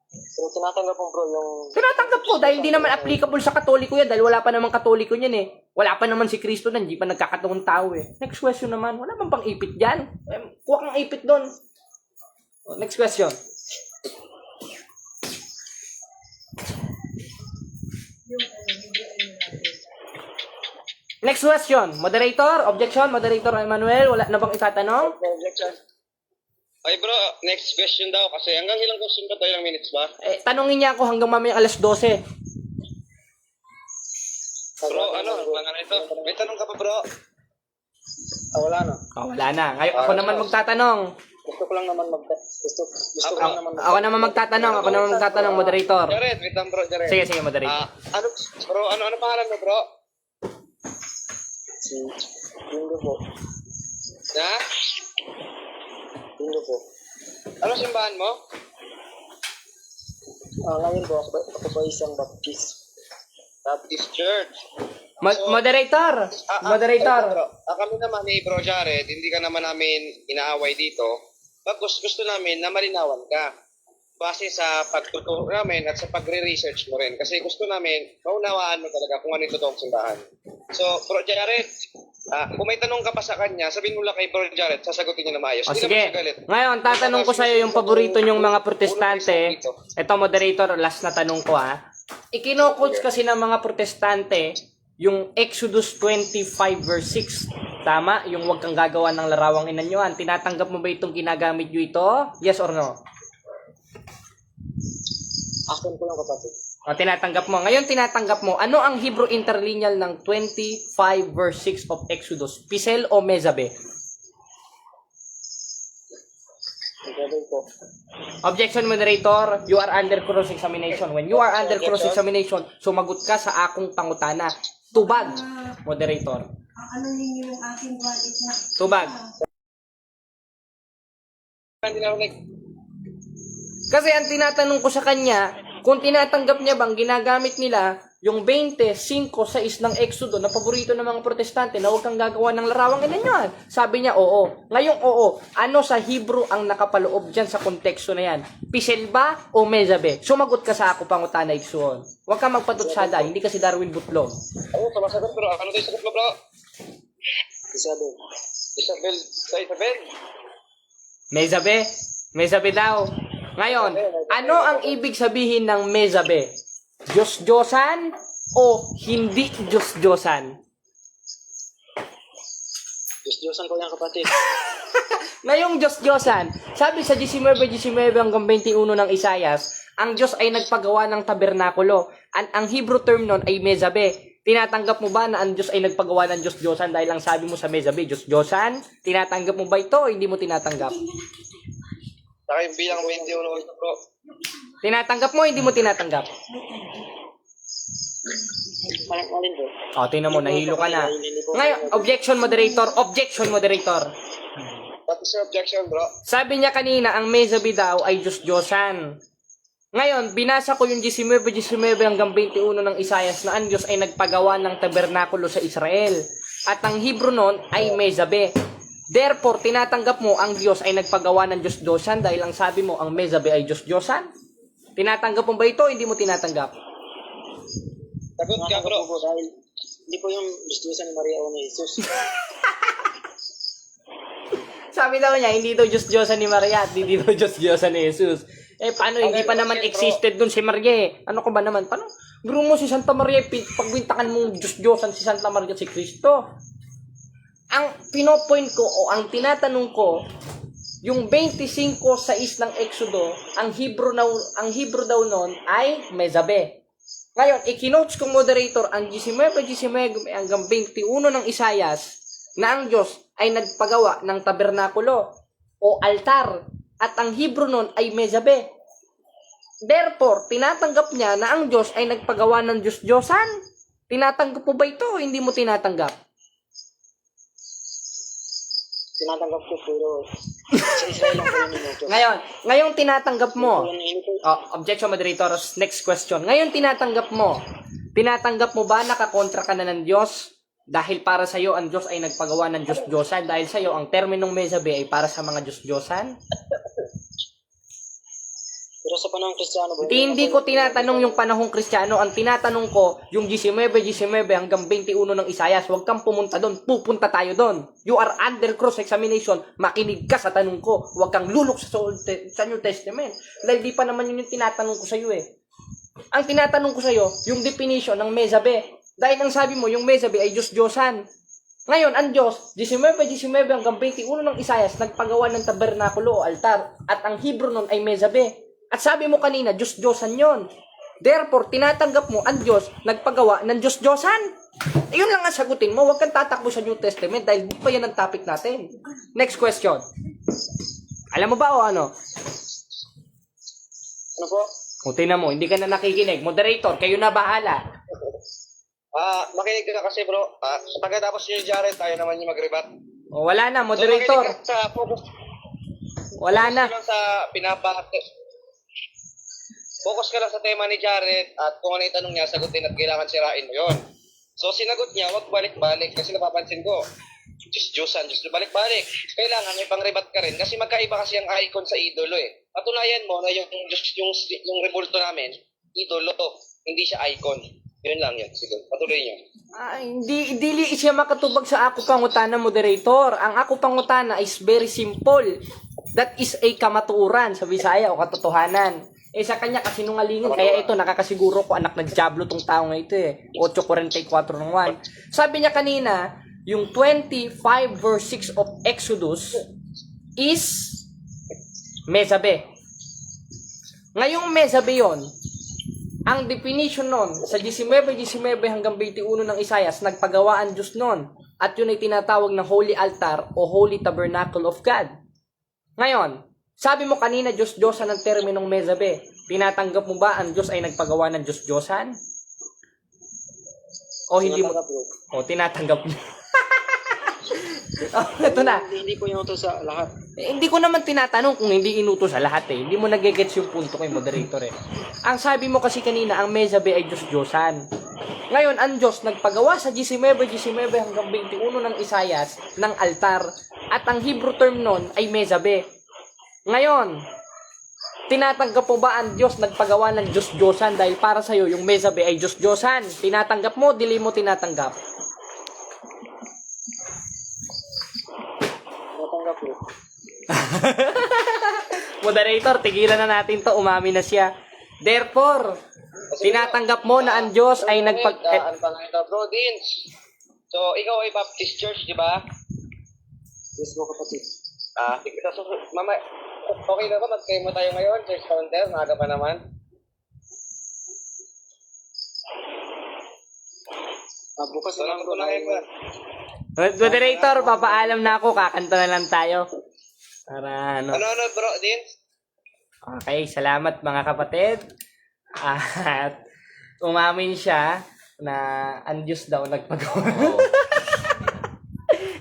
Pero tinatanggap mo bro yung... Tinatanggap ko dahil hindi naman applicable sa Katoliko yan dahil wala pa namang Katoliko niyan eh. Wala pa naman si Kristo na, hindi pa nagkakataong tao eh. Next question naman, wala bang pang ipit dyan? Kuha kang ipit doon. Next question. Next question. Moderator, objection, Moderator Emmanuel, wala na bang itatanong? Objection. Ay bro, next question daw kasi hanggang ilang question ba tayo, ilang minutes ba? Tanungin niya ako hanggang mamaya alas 12. Bro, ano, pangalan ito? May tanong ka pa bro? Wala na. Wala na. Ngayon ako naman magtatanong. Gusto ko lang naman gusto ko lang naman Ako naman magtatanong, Moderator. Jared, wait lang bro, Jared. Sige, Moderator. Ano pangalan mo bro? si Lindo po. Ha? Lindo po. Ano simbahan mo? Ngayon po, ako po isang Baptist. Baptist Church. Moderator! Moderator! Kami naman ni Bro Jared, hindi ka naman namin inaaway dito. Gusto namin na malinawan ka. Base sa pagtuturo namin at sa pagre-research mo rin. Kasi gusto namin, maunawaan mo talaga kung ano yung totoong simbahan. So, Bro Jared, kung may tanong ka pa sa kanya, sabihin mo lang kay Bro Jared, sasagutin niya na maayos. Hindi Sige. naman siya galit. Ngayon, tatanong ko sa'yo yung paborito nyong mga protestante. Ito, Moderator, last na tanong ko ha. Ikino-coach kasi ng mga protestante yung Exodus 25 verse 6. Tama? Yung huwag kang gagawa ng larawang inanyuan. Tinatanggap mo ba itong ginagamit nyo ito? Yes or no? Akin ko lang kapatid. Tinatanggap mo. Ngayon, tinatanggap mo. Ano ang Hebrew interlineal ng 25 verse 6 of Exodus? Pisel o Mezabe? Galing po. Objection, Moderator. You are under cross-examination. When you are under cross-examination, sumagot ka sa akong pangutana. Tubag, Moderator. Ano ninyo yung aking wallet na? Tubag. Hindi na like, Kasi ang tinatanong ko sa kanya, kung tinatanggap niya bang ginagamit nila yung 25, 6 ng Exodo na paborito ng mga protestante na huwag kang gagawa ng larawang inanyuan. Sabi niya, oo. Ngayong oo, ano sa Hebrew ang nakapaloob dyan sa konteksto na yan? Pisel ba o Mezabe? Sumagot ka sa ako pangutana, Iksuon. Huwag kang magpatutsada, hindi kasi Darwin Butlog. sumasagot bro. Ano tayo sagot mo bro? Isabel. Isabel, sa Isabel? Mezabe? Mezabe daw. Ngayon, ano ang ibig sabihin ng Mezabe? Diyos-Diyosan o hindi Diyos-Diyosan? Diyos-Diyosan ko yan kapatid. Ngayong Diyos-Diyosan, sabi sa 19:19 hanggang 21 ng Isayas, ang Diyos ay nagpagawa ng tabernakulo. Ang Hebrew term nun ay Mezabe. Tinatanggap mo ba na ang Diyos ay nagpagawa ng Diyos-Diyosan dahil ang sabi mo sa Mezabe, Diyos-Diyosan? Tinatanggap mo ba ito o hindi mo tinatanggap? Saka yung bilang 21 bro. Tinatanggap mo o hindi mo tinatanggap? Malin po. Tingnan mo, nahilo ka na. Ngayon, objection, Moderator. Objection, Moderator. What is your objection bro? Sabi niya kanina, ang Mezabe daw ay Diyos-Diyosan. Ngayon, binasa ko yung 19:19 hanggang 21 ng Isayas na ang Diyos ay nagpagawa ng tabernakulo sa Israel. At ang Hebrew nun ay Mezabe. Therefore, tinatanggap mo ang Diyos ay nagpagawa ng Diyos-Diyosan dahil ang sabi mo ang Mezabe ay Diyos-Diyosan? Tinatanggap mo ba ito o hindi mo tinatanggap? Sagot ka bro. Po, dahil hindi po yung Diyos-Diyosan ni Maria o ni Jesus. Sabi daw niya, hindi daw Diyos-Diyosan ni Maria at hindi daw Diyos-Diyosan ni Jesus. Paano hindi pa naman existed dun si Maria? Ano ko ba naman? Paano? Bro mo si Santa Maria, pagbintakan mong Diyos-Diyosan si Santa Maria si Kristo. Ang pinopoint ko o ang tinatanong ko, yung 25:6 ng Exodo, ang Hebrew daw noon ay Mezabe. Ngayon, ikinotes kong Moderator ang 19:19 hanggang 21 ng Isayas na ang Diyos ay nagpagawa ng tabernakulo o altar at ang Hebrew noon ay Mezabe. Therefore, tinatanggap niya na ang Diyos ay nagpagawa ng Diyos-Diyosan. Tinatanggap mo ba ito o hindi mo tinatanggap? Tinatanggap ko pero sa Israel lang po yung minuto. Ngayong tinatanggap mo. Yun po. Objection, Moderator. Next question. Ngayon tinatanggap mo ba nakakontra ka na ng Diyos? Dahil para sa iyo ang Diyos ay nagpagawa ng Diyos-Diyosan. Dahil sa iyo ang terminong Mezabe ay para sa mga Diyos-Diyosan? Pero sa panahon Kristiyano ba? Hindi ko tinatanong yung panahong Kristiyano. Ang tinatanong ko, yung 19 hanggang 21 ng Isayas. Huwag kang pumunta doon. Pupunta tayo doon. You are under cross-examination. Makinig ka sa tanong ko. Huwag kang lulok sa New Testament. Dahil di pa naman yun yung tinatanong ko sa iyo eh. Ang tinatanong ko sa iyo, yung definition ng mezabe. Dahil ang sabi mo, yung mezabe ay Diyos-Diyosan. Ngayon, ang Diyos, 19 hanggang 21 ng Isayas, nagpagawa ng tabernakulo o altar. At ang Hebrew nun ay mezabe. At sabi mo kanina, Diyos-Diyosan yon. Therefore, tinatanggap mo ang Diyos, nagpagawa ng Diyos-Diyosan. Ayun lang ang sagutin mo. Huwag kang tatakbo sa New Testament dahil di pa yan ang topic natin. Next question. Alam mo ba o ano? Ano po? O, tingnan mo, hindi ka na nakikinig. Moderator, kayo na bahala. Makinig ka kasi bro. Pagkatapos nyo Jared, tayo naman yung mag-rebat. O, wala na, So, moderator. makinig ka sa focus. Wala na. Focus ka lang sa focus ka lang sa tema ni Jared at kung ano yung tanong niya, sagutin at kailangan sirain mo yun. So, sinagot niya, wag balik-balik kasi napapansin ko, Diyos-Diyosan, Diyos balik-balik. Kailangan may pang-rebat ka rin kasi magkaiba kasi ang icon sa idolo eh. Patunayan mo na yung rebulto namin, idolo, hindi siya icon. Yun lang yun. Sige, patuloy niyo. Hindi siya makatubag sa ako pangutana, moderator. Ang ako pangutana is very simple. That is a kamaturan sa Bisaya o katotohanan. Sa kanya kasinungalingan, kaya ito nakakasiguro ko anak ng Diablo tong tao nga ito eh. 8:44 ng 1. Sabi niya kanina, yung 25 verse 6 of Exodus is mezabe. Ngayong mezabe yon, ang definition nun, sa 19 hanggang 21 ng Isayas, nagpagawa ang Diyos nun. At yun ay tinatawag na Holy Altar o Holy Tabernacle of God. Ngayon, sabi mo kanina, Diyos-Diyosan ang terminong mezabe. Tinatanggap mo ba ang Diyos ay nagpagawa ng Diyos-Diyosan? O hindi mo? O tinatanggap mo? Ito na. Hindi ko inutos sa lahat. Hindi ko naman tinatanong kung hindi inutos sa lahat eh. Hindi mo nagigets yung punto ko yung moderator eh. Ang sabi mo kasi kanina, ang mezabe ay Diyos-Diyosan. Ngayon, ang Diyos nagpagawa sa 19 hanggang 21 ng Isayas ng altar. At ang Hebrew term nun ay mezabe. Ngayon, tinatanggap mo ba ang Diyos nagpagawa ng Diyos-Diyosan dahil para sa'yo yung mezabe ay Diyos-Diyosan? Tinatanggap mo, dili mo tinatanggap? Natanggap ko. Moderator, tigilan na natin to, umami na siya. Therefore, tinatanggap mo na ang Diyos ay Ano pa nga ito, bro, Dins? So, ikaw ay Baptist Church, di ba? Yes po kapatid. Sige, so, mama, okay na ba? Mag-kayo mo tayo ngayon, Church Founder, maaga pa naman. Bukas So, na lang lang po ko na tayo. Moderator, papaalam na ako, kakanta na lang tayo. Para ano. Ano, bro, Dins? Okay, salamat mga kapatid. At umamin siya na ang Diyos daw nagpagawa.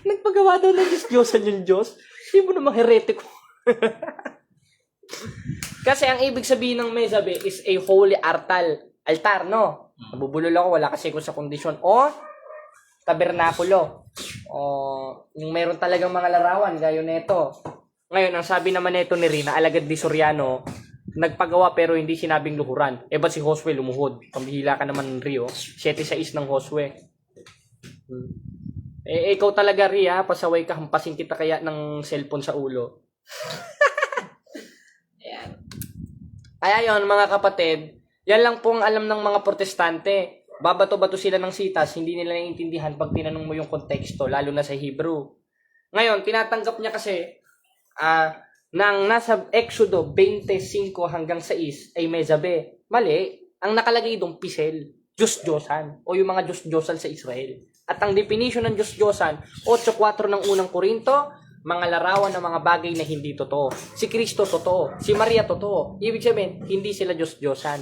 Nagpagawa daw ng Diyos-Diyosan yung Diyos. Hindi mo naman heretic. Kasi ang ibig sabihin ng mezabe is a holy altar, no? Nabubulol ako, wala kasi ko sa kondisyon. O tabernakulo. O yung meron talagang mga larawan, gaya nito. Ngayon, ang sabi naman nito ni Rina, alagad di Soriano, nagpagawa pero hindi sinabing luhuran. Ba't si Josue lumuhod? Pambihila ka naman, Rio. 7-6 ng Josue. Ikaw talaga, Ria, pasaway ka, hampasin kita kaya ng cellphone sa ulo. Ayan. Kaya yon mga kapatid, yan lang po ang alam ng mga protestante. Babato-bato sila ng sitas, hindi nila naiintindihan pag tinanong mo yung konteksto, lalo na sa Hebrew. Ngayon, tinatanggap niya kasi, nang nasa Exodo 25 hanggang 6 ay mezabe. Mali, ang nakalagay doon pisel, Diyos-Diyosan, o yung mga Diyos-Diyosan sa Israel. At ang definition ng Diyos-Diyosan, 8:4 ng unang Korinto, mga larawan ng mga bagay na hindi totoo. Si Kristo totoo, si Maria totoo. Ibig sabihin, hindi sila Diyos-Diyosan.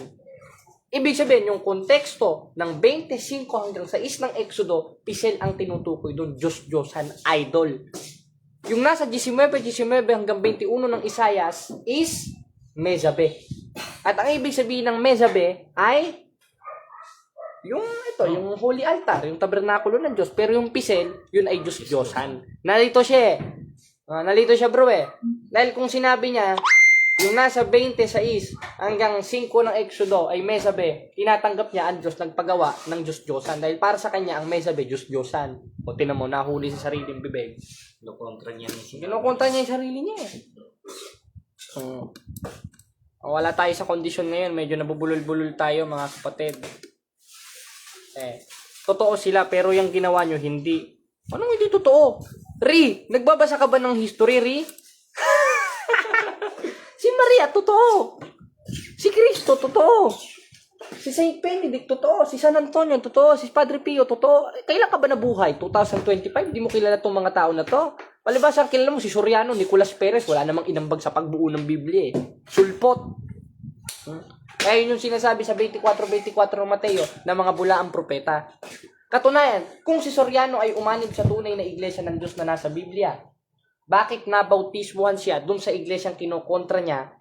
Ibig sabihin, yung konteksto ng 25 hanggang 6 ng Exodo, pisel ang tinutukoy doon, Diyos-Diyosan, idol. Yung nasa 19 hanggang 21 ng Isayas is mezabe. At ang ibig sabihin ng mezabe ay yung holy altar, yung tabernakulo ng Diyos. Pero yung pisel, yun ay Diyos-Diyosan. Nalito siya bro eh. Dahil kung sinabi niya, Yung nasa 26 hanggang 5 ng Exodo ay may sabi, tinatanggap niya ang Diyos nagpagawa ng Diyos-Diyosan. Dahil para sa kanya, ang may sabi, Diyos-Diyosan. O tinan mo, nahuli sa sariling bibig. Kinukontra niya yung Kinukontra niya yung sarili niya eh. Wala tayo sa kondisyon ngayon. Medyo nabubulol-bulol tayo mga kapatid. Totoo sila pero yung ginawa nyo hindi. Anong hindi totoo? Ri, nagbabasa ka ba ng history, Ri? Si Maria, totoo. Si Cristo, totoo. Si Saint Benedict, totoo. Si San Antonio, totoo. Si Padre Pio, totoo. Kailan ka ba nabuhay? 2025? Di mo kilala tong mga tao na to? Palibas ang kilala mo si Soriano, Nicolas Perez, wala namang inambag sa pagbuo ng Biblia eh. Sulpot. Kaya yun yung sinasabi sa 24:24 ng Mateo na mga bulaang propeta. Katunayan, kung si Soriano ay umanib sa tunay na iglesia ng Diyos na nasa Biblia, bakit nabautismuhan siya dun sa iglesyang kinukontra niya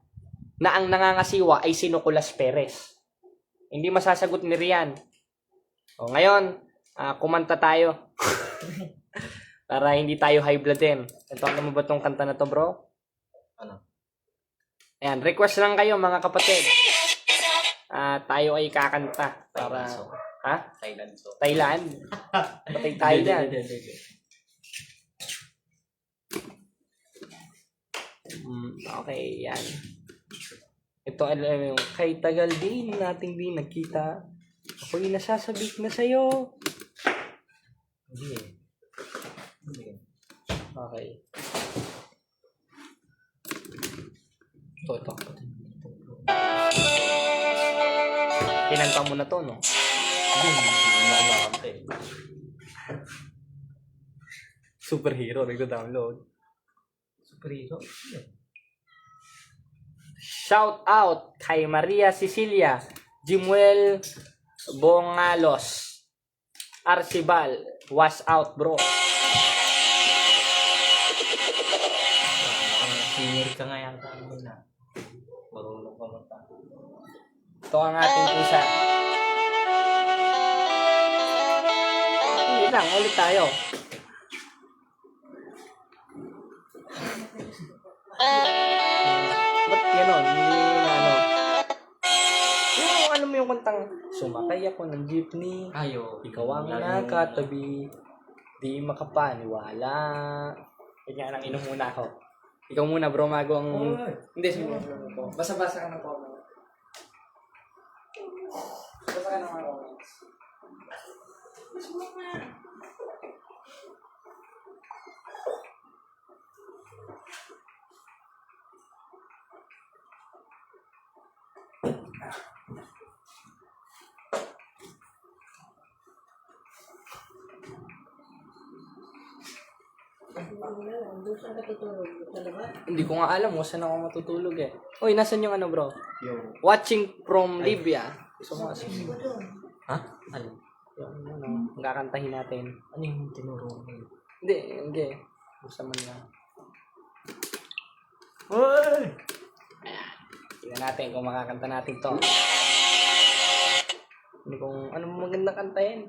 na ang nangangasiwa ay si Nicolas Perez? Hindi masasagot ni Rian. O ngayon, kumanta tayo. Para hindi tayo high blood din. Ito, alam mo ba tong kanta na to, bro? Ano? Ayan, request lang kayo mga kapatid. Tayo ay kakanta. Para, ha? Thailand to. Thailand? Patay tayo dyan. Okay, yan. Ito, alam mo, kay tagal din nating di nagkita. Ako'y nasasabik na sa'yo. Hindi eh. Okay. Ito. Kinanta mo na to, no? Superhero, nagdo-download. Superhero? Shout out kay Maria Cecilia, Jimuel Bongalos, Arcibal, was out bro. Senior ka nga yata na. Marunong ka mata. Ito ang ating pusa. Hindi lang, ulit tayo. Ba't gano'n? Hindi na ano. Yung alam mo yung kantang, sumakay ako ng jeepney. Ayo. Ikaw ang nakatabi. Di makapaniwala. Ganyan lang, inom muna ako. Ikaw muna bro, mago ang... Hindi, sige. Basa-basa ka ng comments. Basa ka ng mga comments. Saan ka tutulog? Sa labas? Hindi ko nga alam kung saan ako matutulog eh. Uy, nasan yung ano bro? Yung... Watching from Libya. Gusto mo kasi. Ha? Ano? Yung ano, ang kakantahin natin. Ano yung tinuro mo? Hindi. Gusto man lang. Uy! Tingnan natin kung makakanta natin to. Hindi kung ano magandang kantahin.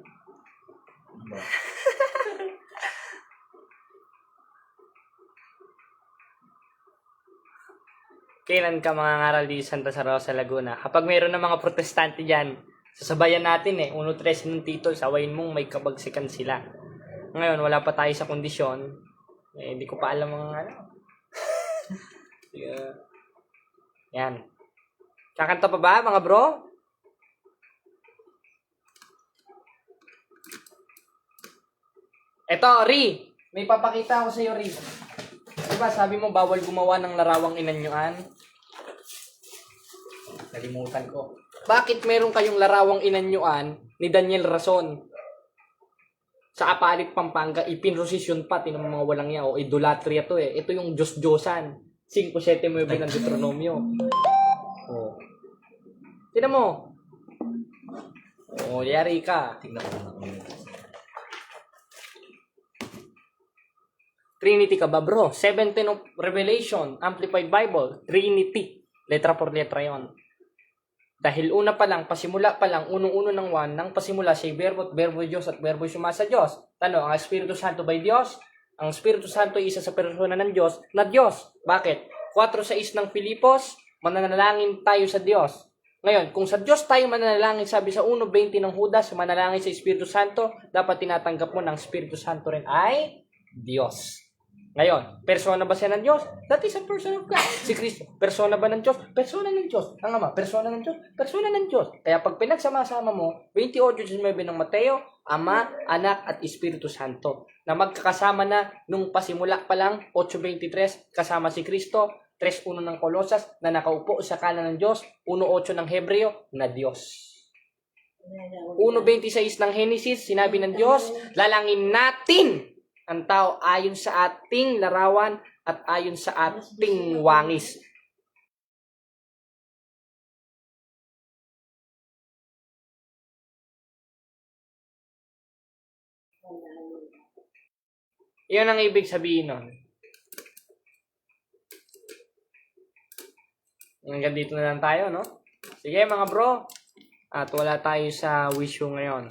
Kailan ka mangangaral di Santa Rosa, Laguna? Kapag mayroon ng mga protestante dyan, sasabayan natin eh. 1-3 ng tito, sawayin mong may kabagsikan sila. Ngayon, wala pa tayo sa kondisyon. Hindi ko pa alam mga ano. Yan. Kakanta pa ba, mga bro? Eto, Ri. May papakita ako sa'yo, Ri. Diba, sabi mo bawal gumawa ng larawang inanyuan? Nalimutan ko. Bakit meron kayong larawang inanyuan ni Daniel Rason? Sa Apalit, Pampanga, ipinrosisyon pa, tinong mga walang yan. O, idolatria to eh. Ito yung Diyos-Diyosan. 5-7-9 ng Deuteronomio. O. Tignan mo. O, yari ka. Tignan ko na. Trinity ka ba, bro? 17 of Revelation, Amplified Bible, Trinity. Letra por letra yon. Dahil una pa lang, pasimula pa lang, unong-uno ng 1, nang pasimula siya verbo at verbo Diyos at verbo sumasa Diyos. Tanong, ang Espiritu Santo ba Diyos? Ang Espiritu Santo ay isa sa persona ng Diyos na Diyos. Bakit? 4:6 ng Filipos, mananalangin tayo sa Diyos. Ngayon, kung sa Diyos tayo mananalangin, sabi sa 1:20 ng Judas, manalangin sa Espiritu Santo, dapat tinatanggap mo ng Espiritu Santo rin ay Diyos. Ngayon, persona ba siya ng Diyos? That is a person of God. Si Kristo, persona ba ng Diyos? Persona ng Diyos. Ang Ama, persona ng Diyos? Persona ng Diyos. Kaya pag pinagsama-sama mo, 28:19 ng Mateo, Ama, Anak, at Espiritu Santo, na magkakasama na nung pasimula pa lang, 8:23, kasama si Kristo, 3:1 ng Kolosas, na nakaupo sa kanan ng Diyos, 1:8 ng Hebreo, na Diyos. 1:26 ng Genesis, sinabi ng Diyos, lalangin natin ang tao ayon sa ating larawan at ayon sa ating wangis. Iyon ang ibig sabihin nun. Hanggang dito na lang tayo, no? Sige mga bro. At wala tayo sa wisyo ngayon.